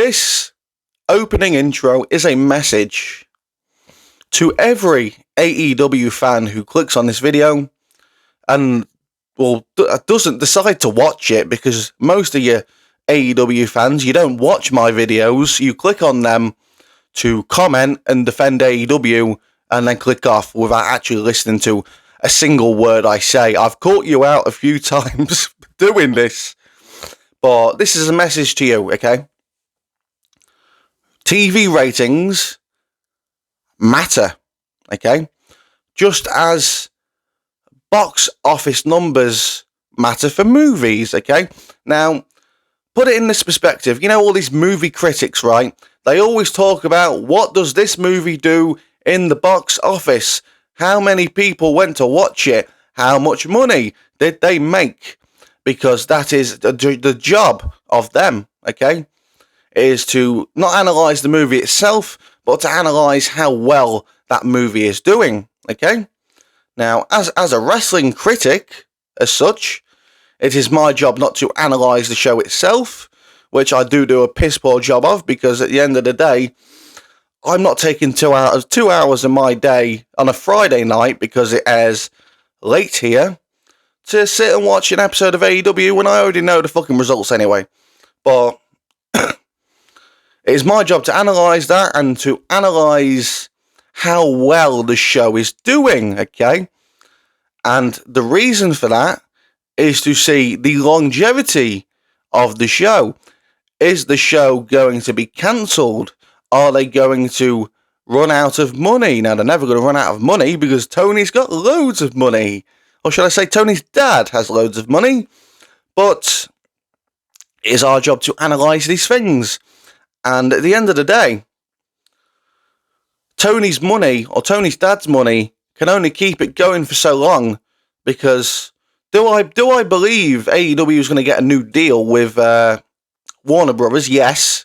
This opening intro is a message to every AEW fan who clicks on this video and, doesn't decide to watch it, because most of you AEW fans, you don't watch my videos, you click on them to comment and defend AEW and then click off without actually listening to a single word I say. I've caught you out a few times doing this, but this is a message to you, okay? TV ratings matter, okay? Just as box office numbers matter for movies, okay? Now, put it in this perspective. You know, all these movie critics, right? They always talk about, what does this movie do in the box office? How many people went to watch it? How much money did they make? Because that is the job of them, okay? Is to not analyse the movie itself, but to analyse how well that movie is doing, okay? Now, as a wrestling critic, as such, it is my job not to analyse the show itself, which I do a piss poor job of, because at the end of the day, I'm not taking 2 hours of my day on a Friday night, because it airs late here, to sit and watch an episode of AEW when I already know the fucking results anyway. But it is my job to analyse that and to analyse how well the show is doing, okay? And the reason for that is to see the longevity of the show. Is the show going to be cancelled? Are they going to run out of money? Now, they're never going to run out of money because Tony's got loads of money. Or should I say Tony's dad has loads of money? But it is our job to analyse these things. And at the end of the day, Tony's money, or Tony's dad's money, can only keep it going for so long, because do I believe AEW is going to get a new deal with Warner Brothers? Yes.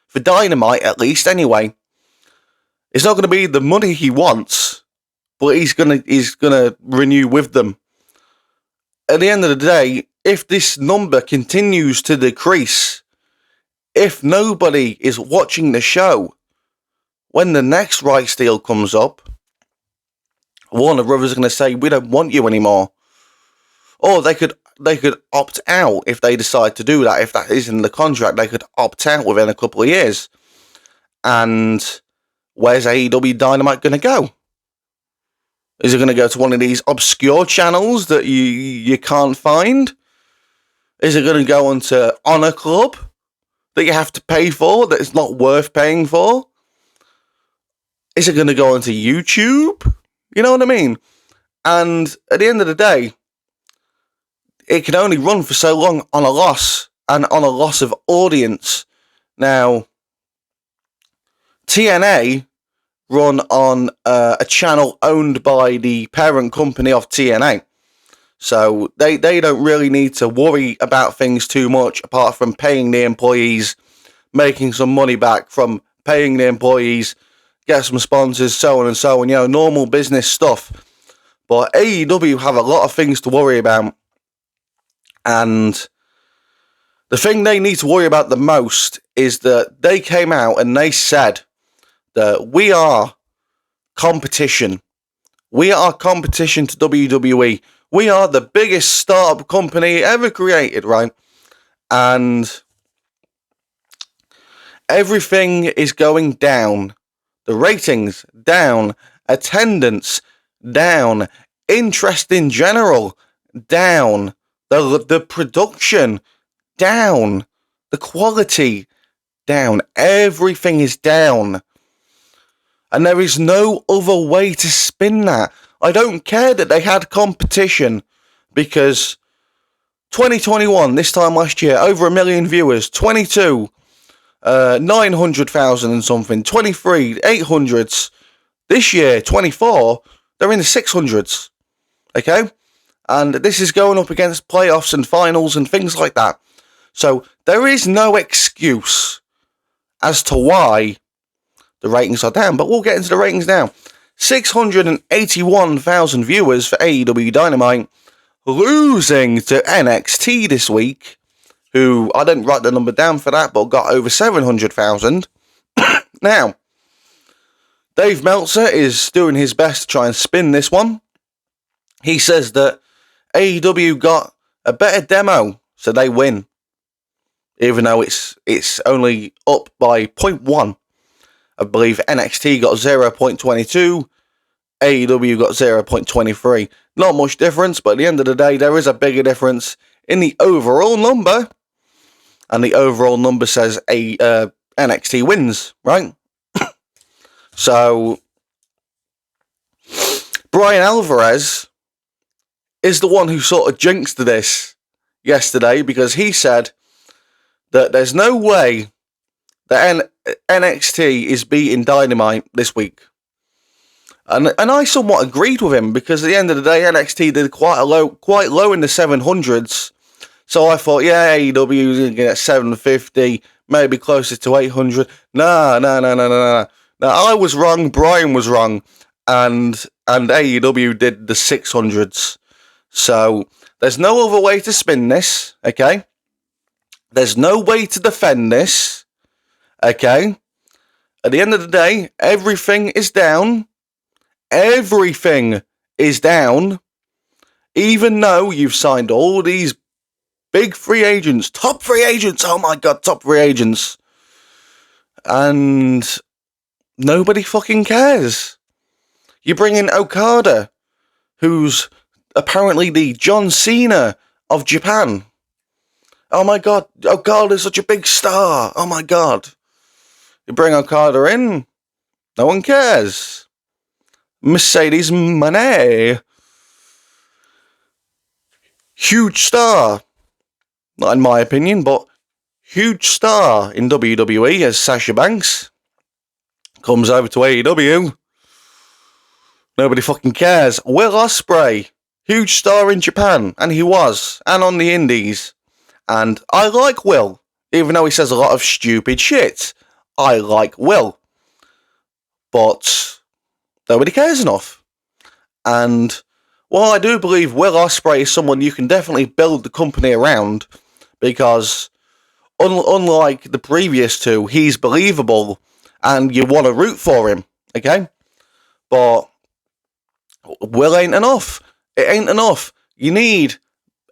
For Dynamite, at least, anyway. It's not going to be the money he wants, but he's gonna renew with them. At the end of the day, if this number continues to decrease, if nobody is watching the show, when the next rights deal comes up, Warner Brothers are going to say, we don't want you anymore. Or they could opt out if they decide to do that. If that is in the contract, they could opt out within a couple of years. And where's AEW Dynamite going to go? Is it going to go to one of these obscure channels that you can't find? Is it going to go onto Honor Club that you have to pay for, that it's not worth paying for? Is it going to go onto YouTube? You know what I mean? And at the end of the day, it can only run for so long on a loss, and on a loss of audience. Now, TNA run on a channel owned by the parent company of TNA. So they don't really need to worry about things too much, apart from paying the employees, making some money back from paying the employees, get some sponsors, so on and so on, normal business stuff. But AEW have a lot of things to worry about. And the thing they need to worry about the most is that they came out and they said that we are competition. We are competition to WWE. We are the biggest startup company ever created, right? And everything is going down. The ratings, down. Attendance, down. Interest in general, down. The production, down. The quality, down. Everything is down. And there is no other way to spin that. I don't care that they had competition, because 2021, this time last year, over 1 million viewers, 22, 900,000 and something, 23, 800s. This year, 24, they're in the 600s, okay? And this is going up against playoffs and finals and things like that. So there is no excuse as to why the ratings are down, but we'll get into the ratings now. 681,000 viewers for AEW Dynamite, losing to NXT this week, who I didn't write the number down for that, but got over 700,000. Now, Dave Meltzer is doing his best to try and spin this one. He says that AEW got a better demo, so they win. Even though it's only up by 0.1. I believe NXT got 0.22, AEW got 0.23. Not much difference, but at the end of the day, there is a bigger difference in the overall number. And the overall number says NXT wins, right? So, Brian Alvarez is the one who sort of jinxed this yesterday, because he said that there's no way that NXT is beating Dynamite this week. And I somewhat agreed with him, because at the end of the day, NXT did quite low in the 700s. So I thought, yeah, AEW is going to get 750, maybe closer to 800. No. No, I was wrong, Brian was wrong, and AEW did the 600s. So there's no other way to spin this, okay? There's no way to defend this, okay? At the end of the day, everything is down. Everything is down. Even though you've signed all these big free agents, top free agents, oh my god, top free agents. And nobody fucking cares. You bring in Okada, who's apparently the John Cena of Japan. Oh my god, Okada's such a big star. Oh my god. You bring Okada in, no one cares. Mercedes Moné. Huge star. Not in my opinion, but huge star in WWE as Sasha Banks. Comes over to AEW. Nobody fucking cares. Will Ospreay. Huge star in Japan. And he was. And on the indies. And I like Will. Even though he says a lot of stupid shit. I like Will. But nobody cares enough. And while I do believe Will Ospreay is someone you can definitely build the company around, because unlike the previous two, he's believable and you want to root for him, okay? But Will ain't enough. It ain't enough. You need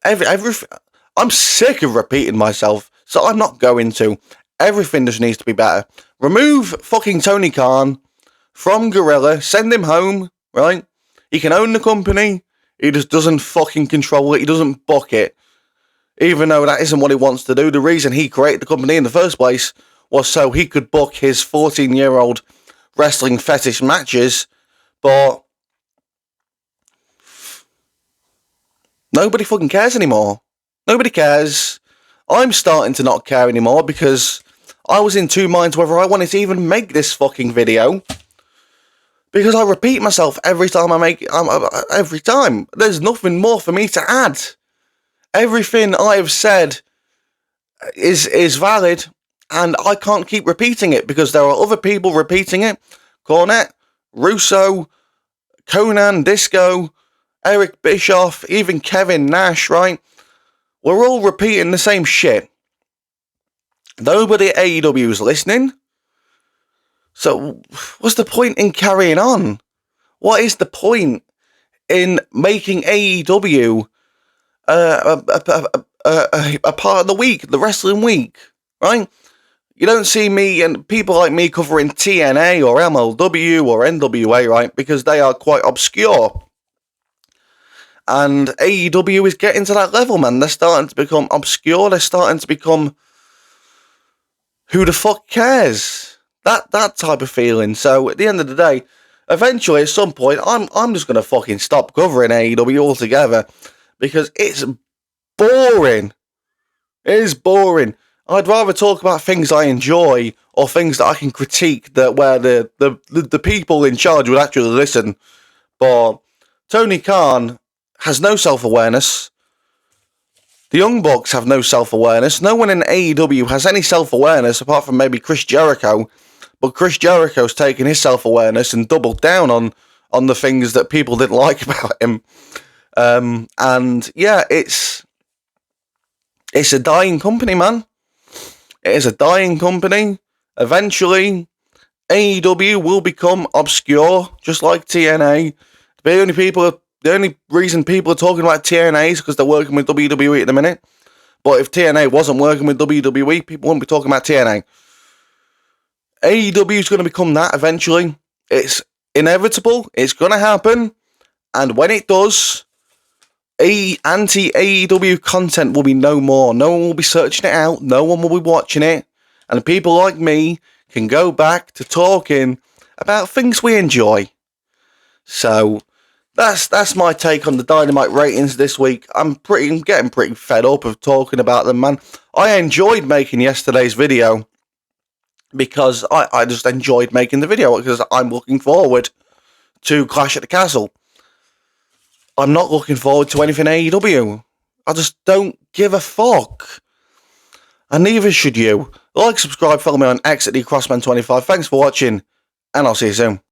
everything. I'm sick of repeating myself, so I'm not going to. Everything just needs to be better. Remove fucking Tony Khan from Gorilla, send him home, right? He can own the company, he just doesn't fucking control it, he doesn't book it. Even though that isn't what he wants to do. The reason he created the company in the first place was so he could book his 14-year-old wrestling fetish matches, but nobody fucking cares anymore. Nobody cares. I'm starting to not care anymore, because I was in two minds whether I wanted to even make this fucking video. Because I repeat myself every time I make it. Every time. There's nothing more for me to add. Everything I have said is valid, and I can't keep repeating it, because there are other people repeating it. Cornette, Russo, Conan, Disco, Eric Bischoff, even Kevin Nash, right? We're all repeating the same shit. Nobody at AEW is listening. So, what's the point in carrying on? What is the point in making AEW a part of the week, the wrestling week, right? You don't see me and people like me covering TNA or MLW or NWA, right? Because they are quite obscure. And AEW is getting to that level, man. They're starting to become obscure. They're starting to become, who the fuck cares? That type of feeling. So at the end of the day, eventually at some point, I'm just gonna fucking stop covering AEW altogether, because it's boring. It is boring. I'd rather talk about things I enjoy, or things that I can critique, that where the people in charge would actually listen. But Tony Khan has no self-awareness. The Young Bucks have no self-awareness. No one in AEW has any self-awareness, apart from maybe Chris Jericho. But Chris Jericho's taken his self-awareness and doubled down on the things that people didn't like about him. And yeah, it's It's a dying company, man. It is a dying company. Eventually, AEW will become obscure, just like TNA. The only reason people are talking about TNA is because they're working with WWE at the minute. But if TNA wasn't working with WWE, people wouldn't be talking about TNA. AEW is going to become that eventually. It's inevitable. It's going to happen. And when it does, anti-AEW content will be no more. No one will be searching it out. No one will be watching it. And people like me can go back to talking about things we enjoy. So that's my take on the Dynamite ratings this week. I'm getting pretty fed up of talking about them, man. I enjoyed making yesterday's video because I just enjoyed making the video because I'm looking forward to Clash at the Castle. I'm not looking forward to anything AEW. I just don't give a fuck. And neither should you. Like, subscribe, follow me on X at DCrossman25. Thanks for watching, and I'll see you soon.